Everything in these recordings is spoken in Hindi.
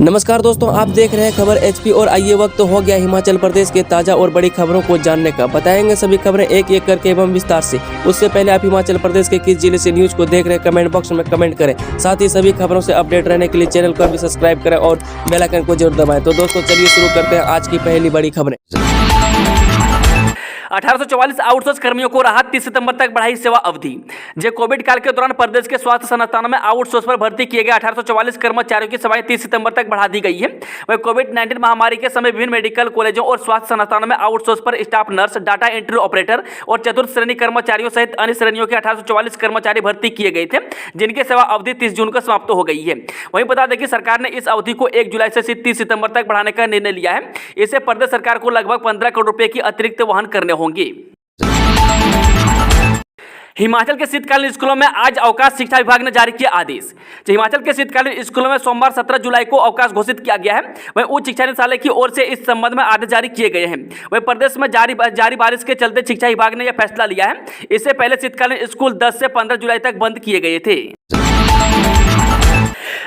नमस्कार दोस्तों, आप देख रहे हैं खबर एचपी और आइए वक्त हो गया हिमाचल प्रदेश के ताजा और बड़ी खबरों को जानने का। बताएंगे सभी खबरें एक एक करके एवं विस्तार से। उससे पहले आप हिमाचल प्रदेश के किस जिले से न्यूज को देख रहे हैं कमेंट बॉक्स में कमेंट करें। साथ ही सभी खबरों से अपडेट रहने के लिए चैनल को भी सब्सक्राइब करें और बेल आइकन को जरूर दबाएं। तो दोस्तों चलिए शुरू करते हैं आज की पहली बड़ी खबरें। 1844 आउटसोर्स कर्मियों को राहत, 30 सितंबर तक बढ़ाई सेवा अवधि। जो कोविड काल के दौरान प्रदेश के स्वास्थ्य संस्थानों में आउटसोर्स पर भर्ती किए गए 1844 कर्मचारियों की सेवाएं 30 सितंबर तक बढ़ा दी गई है। वहीं कोविड-19 महामारी के समय विभिन्न मेडिकल कॉलेजों और स्वास्थ्य संस्थानों में आउटसोर्स पर staff nurse, data entry operator और चतुर्थ श्रेणी कर्मचारियों सहित अन्य श्रेणियों के 1844 कर्मचारी भर्ती किए गए थे, जिनकी सेवा अवधि 30 जून को समाप्त हो गई है। वहीं बता दें कि सरकार ने इस अवधि को 1 जुलाई से 30 सितंबर तक बढ़ाने का निर्णय लिया है। इससे प्रदेश सरकार को लगभग 15 करोड़ रुपए की अतिरिक्त वहन करने होंगे। हिमाचल के शीतकालीन स्कूलों में आज अवकाश, शिक्षा विभाग ने जारी किया आदेश। हिमाचल के शीतकालीन स्कूलों में सोमवार 17 जुलाई को अवकाश घोषित किया गया है। वहीं उच्च शिक्षा निदेशालय की ओर से इस संबंध में आदेश जारी किए गए हैं। वहीं प्रदेश में जारी बारिश के चलते शिक्षा विभाग ने यह फैसला लिया है। इससे पहले शीतकालीन स्कूल 10 से 15 जुलाई तक बंद किए गए थे।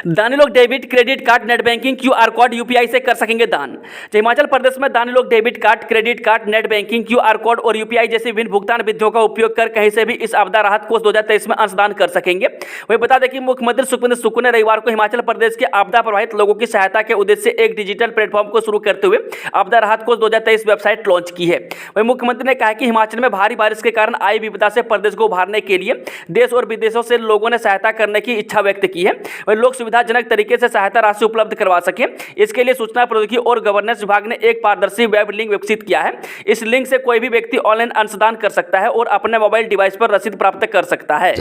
दानी लोग debit, credit card, net banking, QR code, UPI से कर सकेंगे दान। हिमाचल प्रदेश में दानी लोग debit card, credit card, net banking, QR code और यूपीआई जैसी विभिन्न भुगतान विधियों का उपयोग कर कहीं से भी इस आपदा राहत कोष 2023 में अंशदान कर सकेंगे। वहीं बता दें कि मुख्यमंत्री सुखविंदर सुक्खू ने रविवार को हिमाचल प्रदेश के आपदा प्रभावित लोगों की सहायता के उद्देश्य से एक डिजिटल प्लेटफॉर्म को शुरू करते हुए आपदा राहत कोष 2023 वेबसाइट लॉन्च की है। वहीं मुख्यमंत्री ने कहा कि हिमाचल में भारी बारिश के कारण आई विपदा से प्रदेश को उभारने के लिए देश और विदेशों से लोगों ने सहायता करने की इच्छा व्यक्त की है। वहीं लोग सुविधाजनक तरीके से सहायता राशि उपलब्ध करवा सके, इसके लिए सूचना प्रौद्योगिकी और गवर्नेंस विभाग ने एक पारदर्शी वेब लिंक विकसित किया है। इस लिंक से कोई भी व्यक्ति ऑनलाइन अंशदान कर सकता है और अपने मोबाइल डिवाइस पर रसीद प्राप्त कर सकता है।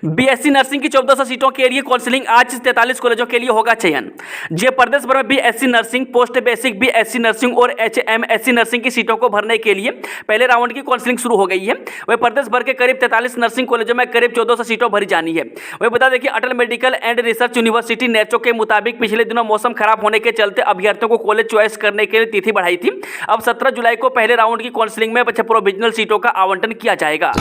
बीएससी नर्सिंग की 1400 सीटों के लिए काउंसलिंग आज 43 कॉलेजों के लिए होगा चयन। जे प्रदेश भर में BSc nursing, post basic BSc nursing और एचएमएससी नर्सिंग की सीटों को भरने के लिए पहले राउंड की काउंसलिंग शुरू हो गई है। वह प्रदेश भर के करीब 43 नर्सिंग कॉलेजों में करीब 1400 सीटों भरी जानी है। वह बता दें कि अटल मेडिकल एंड रिसर्च यूनिवर्सिटी नेचो के मुताबिक पिछले दिनों मौसम खराब होने के चलते अभ्यर्थियों को कॉलेज चॉइस करने के लिए तिथि बढ़ाई थी। अब 17 जुलाई को पहले राउंड की काउंसलिंग में प्रोविजनल सीटों का आवंटन किया जाएगा।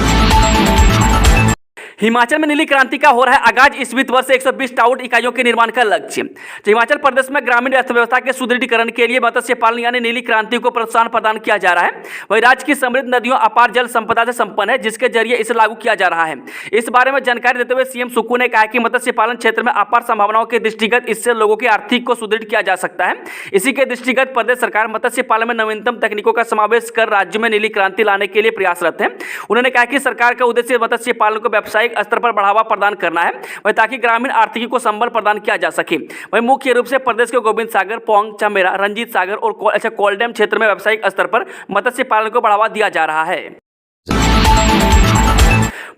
हिमाचल में नीली क्रांति का हो रहा है आगाज, इस वित्त वर्ष 120 टाउट इकाइयों के निर्माण का लक्ष्य। हिमाचल प्रदेश में ग्रामीण अर्थव्यवस्था के सुदृढ़ीकरण के लिए मत्स्य पालन यानी नीली क्रांति को प्रोत्साहन प्रदान किया जा रहा है। वही राज्य की समृद्ध नदियों अपार जल संपदा से संपन्न है, जिसके जरिए इसे लागू किया जा रहा है। इस बारे में जानकारी देते हुए सीएम सुक्खू ने कहा कि मत्स्य पालन क्षेत्र में अपार संभावनाओं के दृष्टिगत इससे लोगों की आर्थिक को सुदृढ़ किया जा सकता है। इसी के दृष्टिगत प्रदेश सरकार मत्स्य पालन में नवीनतम तकनीकों का समावेश कर राज्य में नीली क्रांति लाने के लिए प्रयासरत है। उन्होंने कहा कि सरकार का उद्देश्य मत्स्य पालन को व्यावसायिक स्तर पर बढ़ावा प्रदान करना है, वही ताकि ग्रामीण आर्थिकी को संबल प्रदान किया जा सके। वही मुख्य रूप से प्रदेश के गोविंद सागर, पौंग, चमेरा, रंजीत सागर और कोलडैम क्षेत्र में व्यावसायिक स्तर पर मत्स्य पालन को बढ़ावा दिया जा रहा है।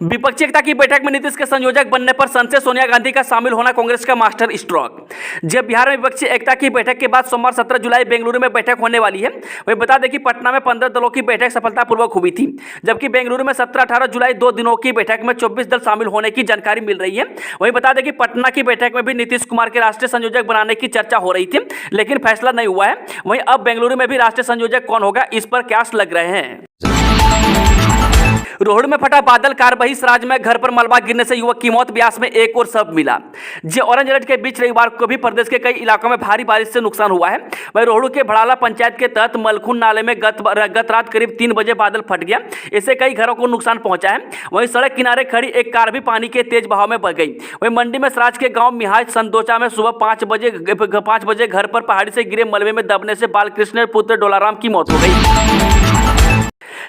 विपक्षी एकता की बैठक में नीतीश के संयोजक बनने पर संसद, सोनिया गांधी का शामिल होना कांग्रेस का मास्टर स्ट्रोक। जब बिहार में विपक्षी एकता की बैठक के बाद सोमवार 17 जुलाई बेंगलुरु में बैठक होने वाली है। वही बता दें कि पटना में 15 दलों की बैठक सफलतापूर्वक हुई थी, जबकि बेंगलुरु में 17-18 जुलाई 2 दिनों की बैठक में 24 दल शामिल होने की जानकारी मिल रही है। वही बता दें कि पटना की बैठक में भी नीतीश कुमार के राष्ट्रीय संयोजक बनाने की चर्चा हो रही थी, लेकिन फैसला नहीं हुआ है। वहीं अब बेंगलुरु में भी राष्ट्रीय संयोजक कौन होगा, इस पर कयास लग रहे हैं। रोहड़ में फटा बादल, कार बही सराज में घर पर मलबा गिरने से युवक की मौत, ब्यास में एक और शव मिला। जे ऑरेंज अलर्ट के बीच रविवार को भी प्रदेश के कई इलाकों में भारी बारिश से नुकसान हुआ है। वहीं रोहड़ के भड़ाला पंचायत के तहत मलखुन नाले में गत रात करीब 3 बजे बादल फट गया, इससे कई घरों को नुकसान पहुंचा है। वहीं सड़क किनारे खड़ी एक कार भी पानी के तेज बहाव में बह गई। वहीं मंडी में सराज के गांव मिहाज संदोचा में सुबह 5 बजे घर पर पहाड़ी से गिरे मलबे में दबने से बालकृष्ण पुत्र डोलाराम की मौत हो गई।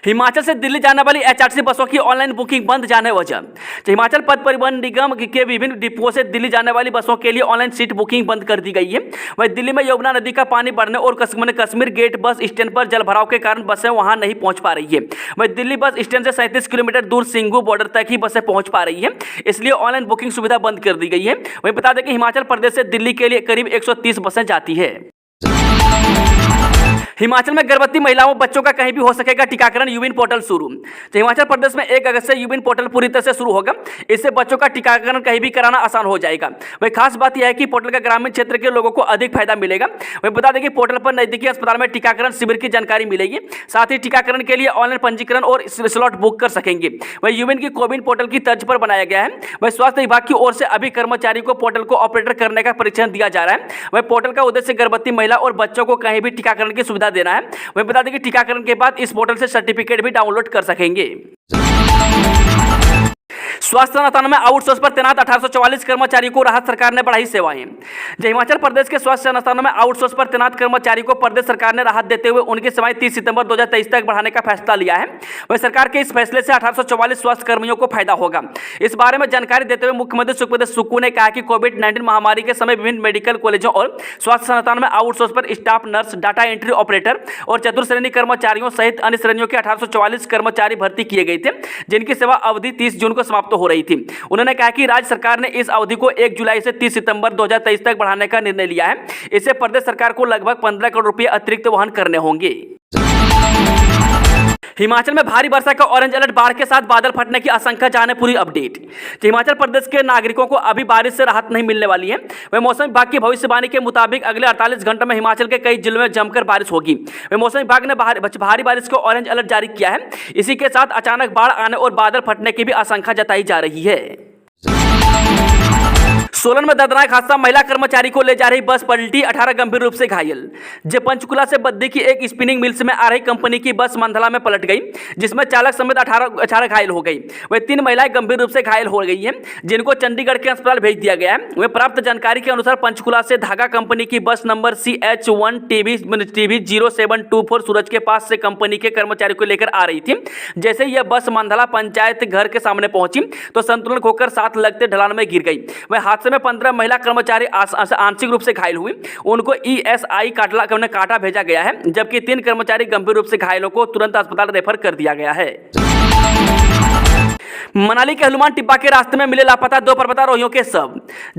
हिमाचल से दिल्ली जाने वाली एचआरटीसी बसों की ऑनलाइन बुकिंग बंद जाने वजह। हिमाचल पथ परिवहन निगम के विभिन्न डिपोओं से दिल्ली जाने वाली बसों के लिए ऑनलाइन सीट बुकिंग बंद कर दी गई है। वहीं दिल्ली में यमुना नदी का पानी बढ़ने और कश्मीर गेट बस स्टैंड पर जलभराव के कारण बसें वहां नहीं पहुंच पा रही है। वहीं दिल्ली बस स्टैंड से 37 किलोमीटर दूर सिंघू बॉर्डर तक ही बसें पहुंच पा रही है, इसलिए ऑनलाइन बुकिंग सुविधा बंद कर दी गई है। वहीं बता दें कि हिमाचल प्रदेश से दिल्ली के लिए करीब 130 बसें जाती है। हिमाचल में गर्भवती महिलाओं बच्चों का कहीं भी हो सकेगा टीकाकरण, यूविन पोर्टल शुरू। तो हिमाचल प्रदेश में 1 अगस्त से यूविन पोर्टल पूरी तरह से शुरू होगा। इससे बच्चों का टीकाकरण कहीं भी कराना आसान हो जाएगा। वही खास बात यह है कि पोर्टल का ग्रामीण क्षेत्र के लोगों को अधिक फायदा मिलेगा। वही बता दें कि पोर्टल पर नजदीकी अस्पताल में टीकाकरण शिविर की जानकारी मिलेगी। साथ ही टीकाकरण के लिए ऑनलाइन पंजीकरण और स्लॉट बुक कर सकेंगे। वही यूविन की कोविन पोर्टल की तर्ज पर बनाया गया है। वही स्वास्थ्य विभाग की ओर से अभी कर्मचारी को पोर्टल को ऑपरेटर करने का प्रशिक्षण दिया जा रहा है। वही पोर्टल का उद्देश्य गर्भवती महिला और बच्चों को कहीं भी टीकाकरण की सुविधा देना है। वही बता दें कि टीकाकरण के बाद इस पोर्टल से सर्टिफिकेट भी डाउनलोड कर सकेंगे। स्वास्थ्य संस्थानों में आउटसोर्स पर तैनात 1844 कर्मचारियों को राहत सरकार ने बढ़ाई सेवाएं। जो हिमाचल प्रदेश के स्वास्थ्य संस्थानों में आउटसोर्स पर तैनात कर्मचारियों को प्रदेश सरकार ने राहत देते हुए उनकी सेवाएं 30 सितंबर 2023 तक बढ़ाने का फैसला लिया है। वही सरकार के इस फैसले से 1844 स्वास्थ्य कर्मियों को फायदा होगा। इस बारे में जानकारी देते हुए मुख्यमंत्री सुखविंदर सुक्खू ने कहा कि कोविड-19 महामारी के समय विभिन्न मेडिकल कॉलेजों और स्वास्थ्य संस्थानों में आउटसोर्स पर staff nurse, data entry operator और चतुर्श्रेणी कर्मचारियों सहित अन्य श्रेणियों के 1844 कर्मचारी भर्ती किए गए थे, जिनकी सेवा अवधि 30 जून को समाप्त हो रही थी। उन्होंने कहा कि राज्य सरकार ने इस अवधि को 1 जुलाई से 30 सितंबर 2023 तक बढ़ाने का निर्णय लिया है। इससे प्रदेश सरकार को लगभग 15 करोड़ रुपए अतिरिक्त वहन करने होंगे। हिमाचल में भारी वर्षा का ऑरेंज अलर्ट, बाढ़ के साथ बादल फटने की आशंका, जाने पूरी अपडेट। तो हिमाचल प्रदेश के नागरिकों को अभी बारिश से राहत नहीं मिलने वाली है। वह मौसम विभाग की भविष्यवाणी के मुताबिक अगले 48 घंटों में हिमाचल के कई जिलों में जमकर बारिश होगी। वह मौसम विभाग ने भारी बारिश को ऑरेंज अलर्ट जारी किया है। इसी के साथ अचानक बाढ़ आने और बादल फटने की भी आशंका जताई जा रही है। सोलन में दर्दनाक हादसा, महिला कर्मचारी को ले जा रही बस पलटी, 18 गंभीर रूप से घायल। जब पंचकुला से बद्दी की एक स्पिनिंग मिल्स में आ रही कंपनी की बस मंधला में पलट गई, जिसमें चालक समेत 18 घायल हो गई। वह 3 महिलाएं गंभीर रूप से घायल हो गई हैं, जिनको चंडीगढ़ के अस्पताल भेज दिया गया है। वह प्राप्त जानकारी के अनुसार पंचकुला से धागा कंपनी की बस नंबर CH1TB 0724 सूरज के पास से कंपनी के कर्मचारी को लेकर आ रही थी। जैसे यह बस मंधला पंचायत घर के सामने पहुंची तो संतुलन खोकर साथ लगते ढलान में गिर गई। वह हादसे में 15 महिला कर्मचारी आंशिक रूप से घायल हुई। उनको ESI काटा भेजा गया है, जबकि 3 कर्मचारी गंभीर रूप से घायलों को तुरंत अस्पताल रेफर कर दिया गया है। मनाली के हनुमान टिब्बा के रास्ते में मिले लापता 2 पर्वतारोहियों के शव।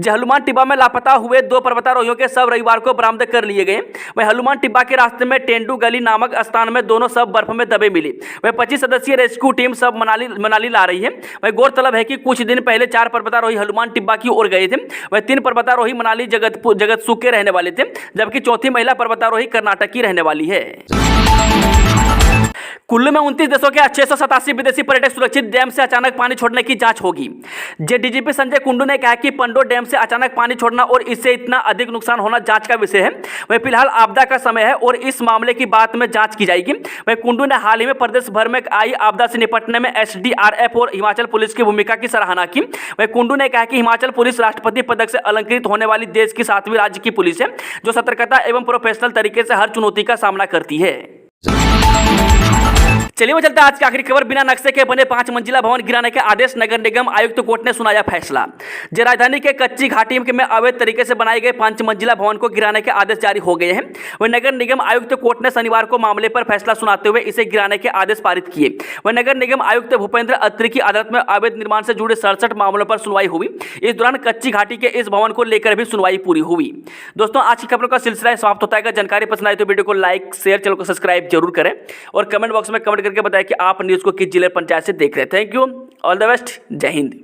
हनुमान टिब्बा में लापता हुए 2 पर्वतारोहियों के शव रविवार को बरामद कर लिए गए। वह हनुमान टिब्बा के रास्ते में टेंडू गली नामक स्थान में दोनों शव बर्फ में दबे मिले। वह 25 सदस्यीय रेस्क्यू टीम शव मनाली ला रही है। वह गौरतलब है कि कुछ दिन पहले 4 पर्वतारोही हनुमान टिब्बा की ओर गए थे। वह 3 पर्वतारोही मनाली जगतसुख के रहने वाले थे, जबकि चौथी महिला पर्वतारोही कर्नाटक की रहने वाली है। कुल्लू में 29 देशों के 687 विदेशी पर्यटक सुरक्षित डैम से अचानक पानी छोड़ने की जांच होगी। डीजीपी संजय कुंडू ने कहा कि पंडो डैम से अचानक पानी छोड़ना और इससे इतना अधिक नुकसान होना जांच का विषय है। वह फिलहाल आपदा का समय है और इस मामले की बाद में जांच की जाएगी। वह कुंडू ने हाल ही में प्रदेश भर में आई आपदा से निपटने में SDRF और हिमाचल पुलिस की भूमिका की सराहना की। वह कुंडू ने कहा कि हिमाचल पुलिस राष्ट्रपति पदक से अलंकृत होने वाली देश की 7वीं राज्य की पुलिस है, जो सतर्कता एवं प्रोफेशनल तरीके से हर चुनौती का सामना करती है। चलिए चलते आज की आखिरी खबर। बिना नक्शे के बने 5 मंजिला भवन गिराने के आदेश, नगर निगम आयुक्त कोर्ट ने सुनाया फैसला। राजधानी के कच्ची घाटी में अवैध तरीके से बनाए गए 5 मंजिला भवन को गिराने के आदेश जारी हो गए हैं। वह नगर निगम आयुक्त कोर्ट ने शनिवार को मामले पर फैसला सुनाते हुए इसे गिराने के आदेश पारित किए। वह नगर निगम आयुक्त भूपेंद्र अत्री की अदालत में अवैध निर्माण से जुड़े 67 मामलों पर सुनवाई हुई। इस दौरान कच्ची घाटी के इस भवन को लेकर भी सुनवाई पूरी हुई। दोस्तों, आज की खबरों का सिलसिला समाप्त होता है। जानकारी पसंद आए तो वीडियो को लाइक, शेयर, चैनल को सब्सक्राइब जरूर करें और कमेंट बॉक्स में कमेंट करके बताएं कि आप न्यूज़ को किस जिले पंचायत से देख रहे हैं। Thank you, all the best, जय हिंद।